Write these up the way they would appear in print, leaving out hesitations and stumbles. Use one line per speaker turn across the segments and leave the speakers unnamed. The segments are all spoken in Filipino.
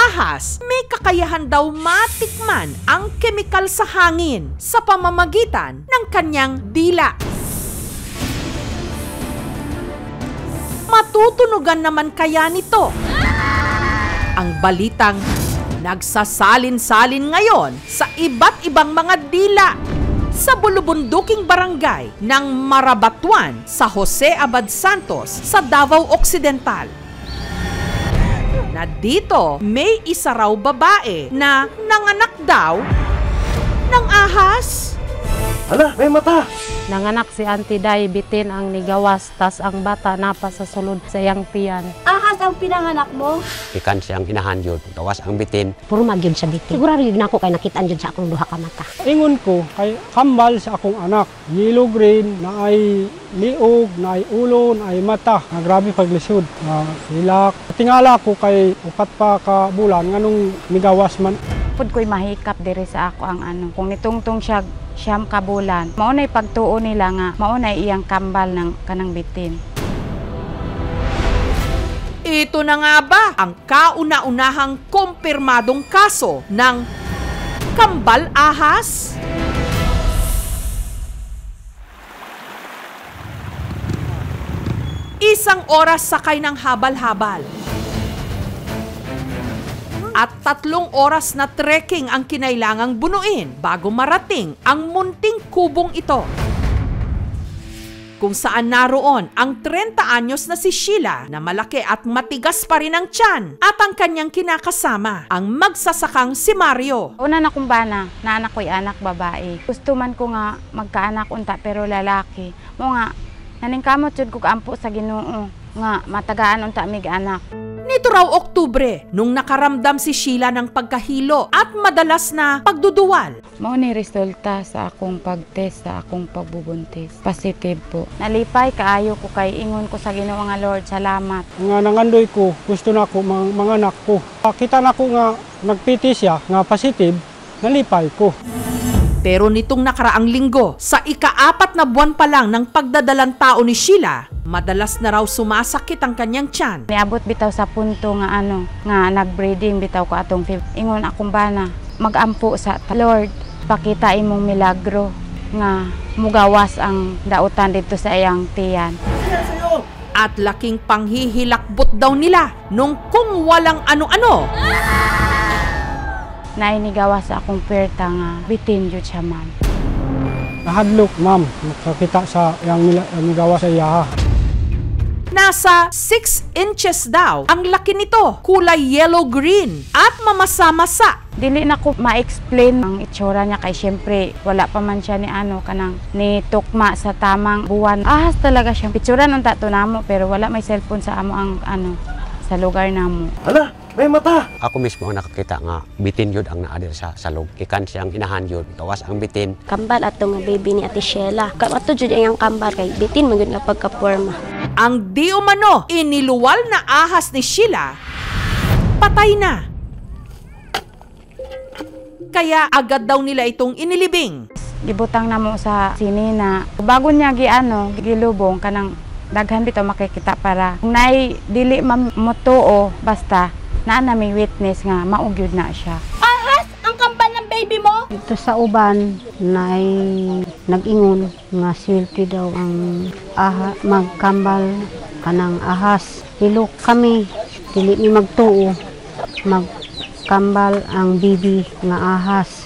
ahas may kakayahan daw matikman ang kemikal sa hangin sa pamamagitan ng kanyang dila. Matutunugan naman kaya nito? Ang balitang nagsasalin-salin ngayon sa iba't ibang mga dila sa bulubunduking barangay ng Marabatuan sa Jose Abad Santos sa Davao Occidental. Na dito may isa raw babae na nanganak daw ng ahas.
Hala, may mata!
Nanganak si Auntie Day, bitin ang nigawas, tas ang bata napa sa sulod sa iyang tiyan.
Ahas ang pinanganak mo?
Ikan siyang inahan yun, gawas ang bitin.
Puro magyud sa bitin. Siguro rin ako kay nakitaan jud sa akong duha ka mata.
Ingon ko kay kambal sa akong anak. Yellow green na ay liog, na ay ulo, na ay mata. Na grabe paglisod. Hilak. Tingala ko kay upat pa ka bulan nganong migawas man.
Pud ko'y mahikap diri sa ako ang ano. Kung nitungtong siya siyam ka bulan, maunay pagtuo nila nga, maunay iyang kambal ng kanang bitin.
Ito na nga ba ang kauna-unahang kumpirmadong kaso ng kambal ahas? Isang oras sakay ng habal-habal. At 3 oras na trekking ang kinailangang bunuin bago marating ang munting kubong ito. Kung saan naroon ang 30 anyos na si Sheila na malaki at matigas pa rin ang tiyan at ang kanyang kinakasama, ang magsasakang si Mario.
Una na kong bana, na anak ko'y anak babae. Gusto man ko nga magkaanak unta pero lalaki. Mo nga, naningkamot jud ko kaampo sa Ginoo nga matagaan unta mig anak.
Nito raw Oktubre, nung nakaramdam si Sheila ng pagkahilo at madalas na pagduduwal.
Mao ni resulta sa akong pagtest, sa akong pagbubuntis. Positive po. Nalipay kaayo ko kay ingon ko sa Ginoo nga Lord, salamat.
Nga nangandoy ko, gusto na ko mga anak ko. Kita na ko nga nagpiti siya, nga positive, nalipay ko.
Pero nitong nakaraang linggo, sa ika-4 na buwan pa lang ng pagdadalang tao ni Sheila, madalas na raw sumasakit ang kanyang tiyan.
Niabot bitaw sa punto nga nga nagbreeding bitaw ko atong ingon akong bana, magampo sa Lord, pakita imong milagro nga mugawas ang dautan dito sa iyang tiyan.
At laking panghihilakbot daw nila nung kung walang ano-ano.
Nainigawas sa akong perta nga bitin jud siya, ma'am.
Nahadlok, ma'am, nakakita sa yang migawas sa iya.
Nasa 6 inches daw ang laki nito, kulay yellow-green at mamasa-masa.
Dili na ko ma-explain ang itsura niya kay syempre wala pa man siya ni tukma sa tamang buwan. Ahas talaga siya. Picturan unta to namo pero wala may cellphone sa amo ang sa lugar namo.
Hala, may mata!
Ako mismo ang nakakita nga bitin yun ang naadir sa salog. Ikan siyang inahan yun, gawas ang bitin.
Kambal ato nga baby ni Ate Sheila. Kato jud ang kambal kay bitin man gyud nga pagkaporma.
Ang di umano iniluwal na ahas ni Sheila, patay na. Kaya agad daw nila itong inilibing.
Gibutang namo sa sinina. Bago niya gilubong kanang daghan bitaw makikita para kung nay dili mamutuo basta naa na may witness nga maugyod na siya.
Ahas ang kambal ng baby mo?
Ito sa uban na nag-ingon nga swerte daw ang magkambal kanang ahas. Hilok kami, dili ni magtuo, magkambal ang bibi nga ahas.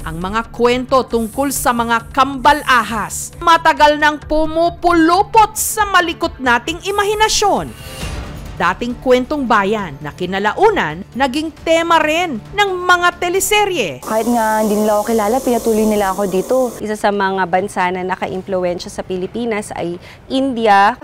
Ang mga kwento tungkol sa mga kambal ahas, matagal nang pumupulupot sa malikot nating imahinasyon. Dating kwentong bayan na kinalaunan, naging tema rin ng mga teleserye.
Kahit nga hindi nila ako kilala, pinatuloy nila ako dito. Isa sa mga bansa na naka-impluwensya sa Pilipinas ay India,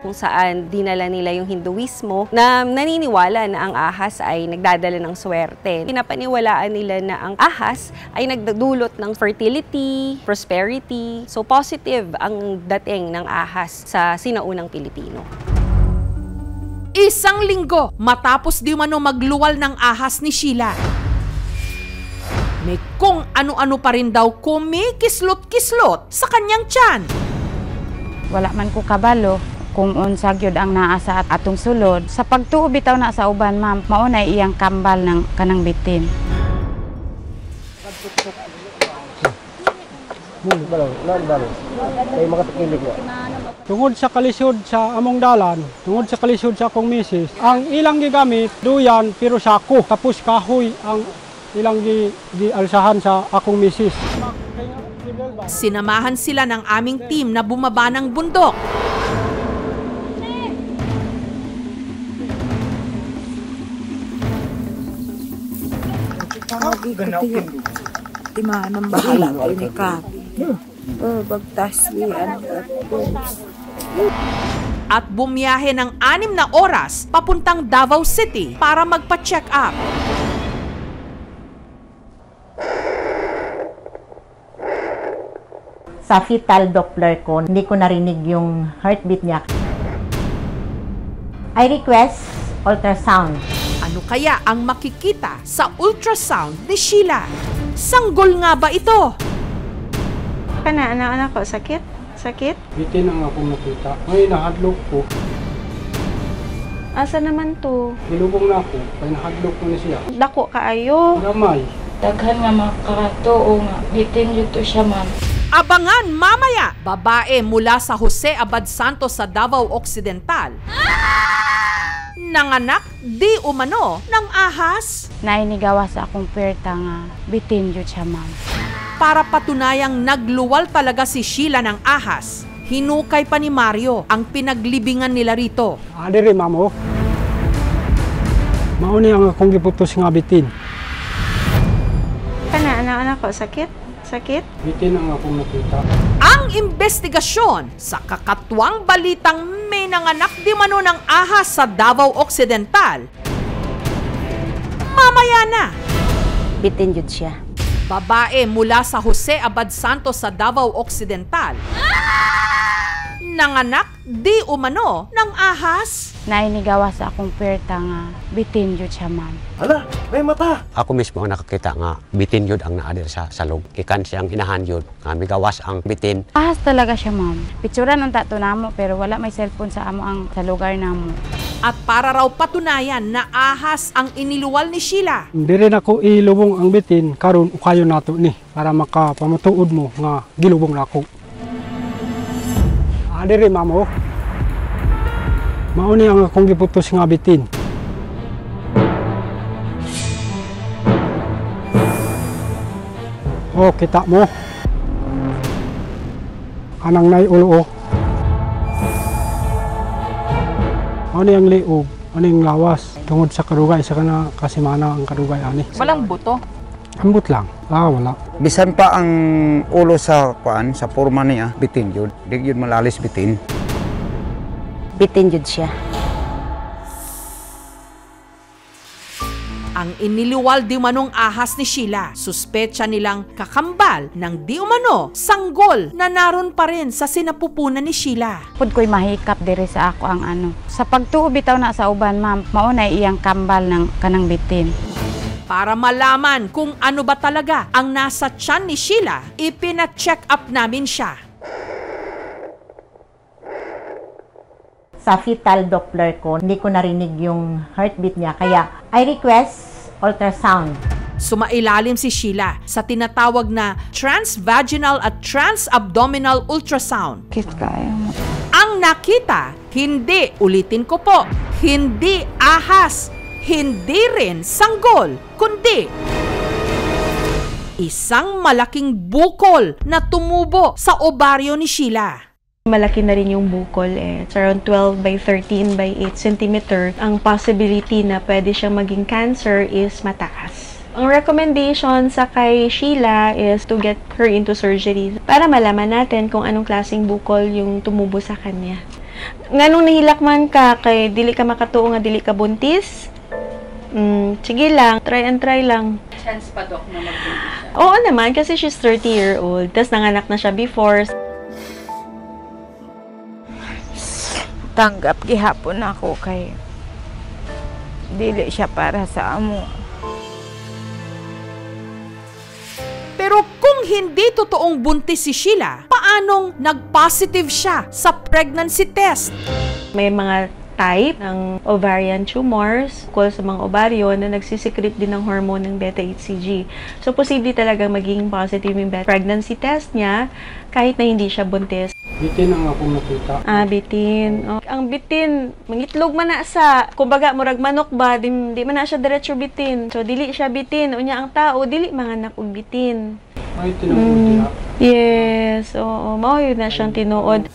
kung saan dinala nila yung Hinduismo na naniniwala na ang ahas ay nagdadala ng swerte. Pinapaniwalaan nila na ang ahas ay nagdudulot ng fertility, prosperity. So positive ang dating ng ahas sa sinaunang Pilipino.
Isang linggo matapos di umano magluwal ng ahas ni Sheila, may kung ano-ano pa rin daw kumikislot-kislot sa kanyang tiyan.
Wala man ko kabalo, kung unsa gyud ang naa sa atong sulod. Sa pagtuo bitaw na sa uban, ma'am, mao na iyang kambal ng kanang bitin.
Tungod sa kalisod sa among dalan, tungod sa kalisod sa akong misis, ang ilang gigamit duyan pero sako, tapos kahoy ang ilang gialsahan sa akong misis.
Sinamahan sila ng aming team na bumaba ng bundok.
Timanang bahala ini ka.
At bumiyahe ng 6 na oras papuntang Davao City para magpa-check up.
Sa fetal Doppler ko, hindi ko narinig yung heartbeat niya. I request ultrasound.
Ano kaya ang makikita sa ultrasound ni Sheila? Sanggol nga ba ito?
Kana anak ko sakit? Sakit?
Bitin ang akong nakita. Ngayon nahadlok ko.
Asa naman to?
Nilubong na ako, kaya nahadlok ko na siya.
Dako kaayo.
Gamay.
Daghan nga makakatuo nga. Bitin yun to siya, ma'am.
Abangan mamaya! Babae mula sa Jose Abad Santos sa Davao Occidental. Nanganak di umano ng ahas.
Nainigawa sa akong perta nga bitin yun siya, ma'am.
Para patunayang nagluwal talaga si Sheila ng ahas, hinukay pa ni Mario ang pinaglibingan nila rito.
Adiri, mamo. Mauni ang akong giputos nga bitin.
Kana anak ko sakit? Sakit?
Bitin ang akong nakita.
Ang investigasyon sa kakatwang balitang may nanganak di mano ng ahas sa Davao Occidental. Mamaya na!
Bitin yun siya.
Babae mula sa Jose Abad Santos sa Davao Occidental. Nanganak di umano ng ahas.
Nainigawa sa akong perta nga bitin yun siya, ma'am.
Hala, may mata!
Ako mismo ang nakakita nga bitin yun ang naadir sa salog. Kikan siyang inahan yun nga migawas ang bitin.
Ahas talaga siya, ma'am. Picturean ang tato namo pero wala may cellphone sa amo ang sa lugar namo.
At para raw patunayan na ahas ang iniluwal ni Sheila,
Hindi rin ako ilubong ang bitin, karon ukayo nato ni para makapamutuod mo nga gilubong na ako. Adiri, mamo. Mauni ang akong giputos nga bitin. Oh, kita mo. Anang nay ulo, oh. Mauni ang liog, ano yung lawas. Tungod sa kadugay, sa kana kasimana ang kadugay, ani.
walang buto.
Ambot lang. Wala.
Bisan pa ang ulo sa kuan sa porma niya, bitin yun. Di yun malalis bitin.
Bitin yun siya.
Ang iniliwal di umanong ahas ni Sheila, suspetsa nilang kakambal ng di umano sanggol na naroon pa rin sa sinapupunan ni Sheila.
Pud ko'y mahikap diri sa ako ang ano. Sa pagtuo bitaw na sa uban, ma'am, mao na iyang kambal ng kanang bitin.
Para malaman kung ano ba talaga ang nasa tiyan ni Sheila, ipina-check up namin siya.
Sa fetal Doppler ko, hindi ko narinig yung heartbeat niya. Kaya I request ultrasound.
Sumailalim si Sheila sa tinatawag na transvaginal at transabdominal ultrasound. Ang nakita, hindi, ulitin ko po, hindi ahas, hindi rin sanggol, kundi isang malaking bukol na tumubo sa ovaryo ni Sheila.
Malaki na rin yung bukol eh. It's around 12 by 13 by 8 cm. Ang possibility na pwede siyang maging cancer is mataas. Ang recommendation sa kay Sheila is to get her into surgery para malaman natin kung anong klaseng bukol yung tumubo sa kanya. Nganong nahilak man ka kay dili ka makatuo nga dili ka buntis? Sige lang, try and try lang.
Chance pa, Dok, na magbuntis siya?
Oo naman, kasi she's 30-year-old. Tapos nanganak na siya before.
Tanggap gihapon ako kay dili siya para sa amo.
Pero kung hindi totoong buntis si Sheila, paano paanong nag-positive siya sa pregnancy test?
May mga type ng ovarian tumors, sa mga ovaryo na nagsisecrete din ng hormone ng beta-HCG. So, posible talagang maging positive yung pregnancy test niya kahit na hindi siya buntis.
Bitin ang akong nakita.
Bitin. Oh. Ang bitin, mangitlog man na sa, kumbaga, murag manok ba, di man na siya diretso bitin. So, dili siya bitin. Unya ang tao, dili manganak og bitin.
Ay, tinuod.
Yes, oo. Mao yun na siyang tinuod.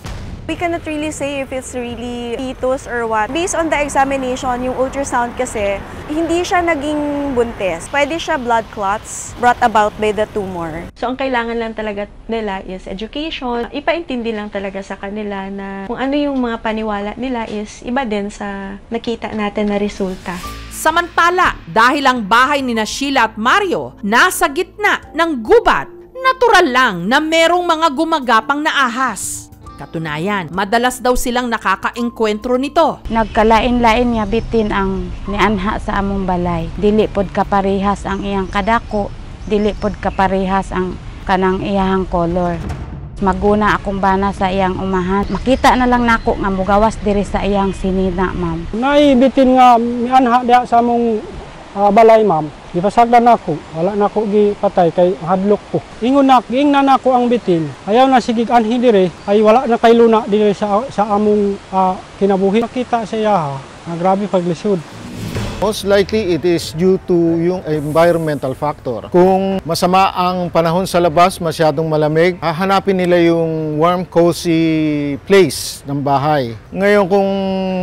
We cannot really say if it's really fetus or what. Based on the examination, yung ultrasound kasi, hindi siya naging buntis. Pwede siya blood clots brought about by the tumor.
So, ang kailangan lang talaga nila is education. Ipaintindi lang talaga sa kanila na kung ano yung mga paniwala nila is iba din sa nakita natin na resulta.
Samantala, dahil ang bahay ni Sheila at Mario nasa gitna ng gubat, natural lang na merong mga gumagapang na ahas. Katunayan, madalas daw silang nakakaengkwentro nito.
Nagkalain-lain niya bitin ang nianha sa among balay. Dili pod kaparehas ang iyang kadako, dili pod kaparehas ang kanang iyang color. Maguna akong bana sa iyang umahan. Makita na lang nako nga mugawas diri sa iyang sinina, ma'am.
Nay bitin nga mianha diha sa among balay, ma'am. Gipasagdan nako, wala nako gipatay kay hadlok ko. Ingon giingnan nako ang bitin. Ayaw na sige anhi dire, ay wala na kay luna dire sa among kinabuhi. Nakita sa iya nga grabe paglisod.
Most likely it is due to yung environmental factor. Kung masama ang panahon sa labas, masyadong malamig, hahanapin nila yung warm, cozy place ng bahay. Ngayon kung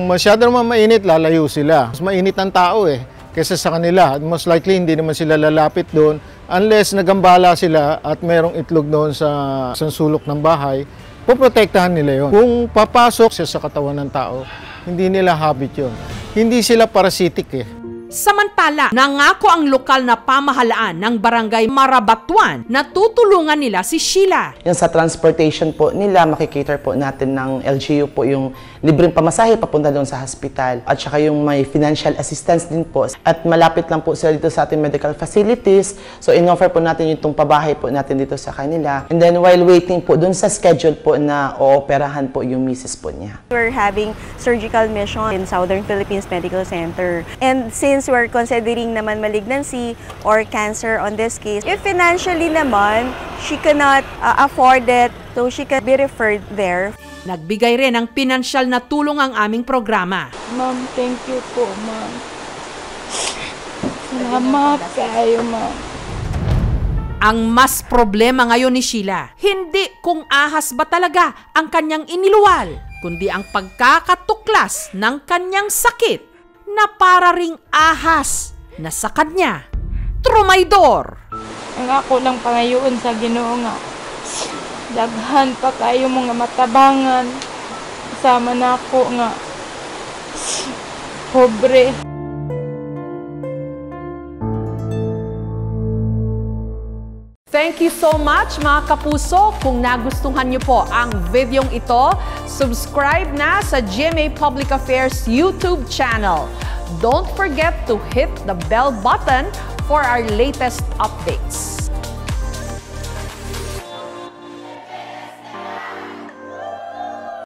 masyado naman mainit, lalayo sila. Mas mainit ang tao kaysa sa kanila. Most likely, hindi naman sila lalapit doon unless nagambala sila at merong itlog doon sa sulok ng bahay, poprotektahan nila yon. Kung papasok siya sa katawan ng tao, hindi nila habit yon. Hindi sila parasitic
Samantala, nangako ang lokal na pamahalaan ng barangay Marabatuan na tutulungan nila si Sheila.
Yan sa transportation po nila, makikater po natin ng LGU po yung libreng pamasahe papunta doon sa hospital. At saka yung may financial assistance din po. At malapit lang po sila dito sa ating medical facilities. So in-offer po natin yung pabahay po natin dito sa kanila. And then while waiting po doon sa schedule po na ooperahan po yung misis po niya.
We're having surgical mission in Southern Philippines Medical Center. And since we're considering naman malignancy or cancer on this case, if financially naman, she cannot afford it, so she can be referred there.
Nagbigay rin ng pinansyal na tulong ang aming programa.
Ma'am, thank you po, ma'am. Salamat kayo, ma'am.
Ang mas problema ngayon ni Sheila, hindi kung ahas ba talaga ang kanyang iniluwal, kundi ang pagkakatuklas ng kanyang sakit na para ring ahas na sa kanya trumaydor.
Ang ako lang pangayoon sa Ginoo nga daghan pa kayo mga matabangan sama na ako nga pobre.
Thank you so much mga kapuso. Kung nagustuhan niyo po ang videong ito, subscribe na sa GMA Public Affairs YouTube channel. Don't forget to hit the bell button for our latest updates.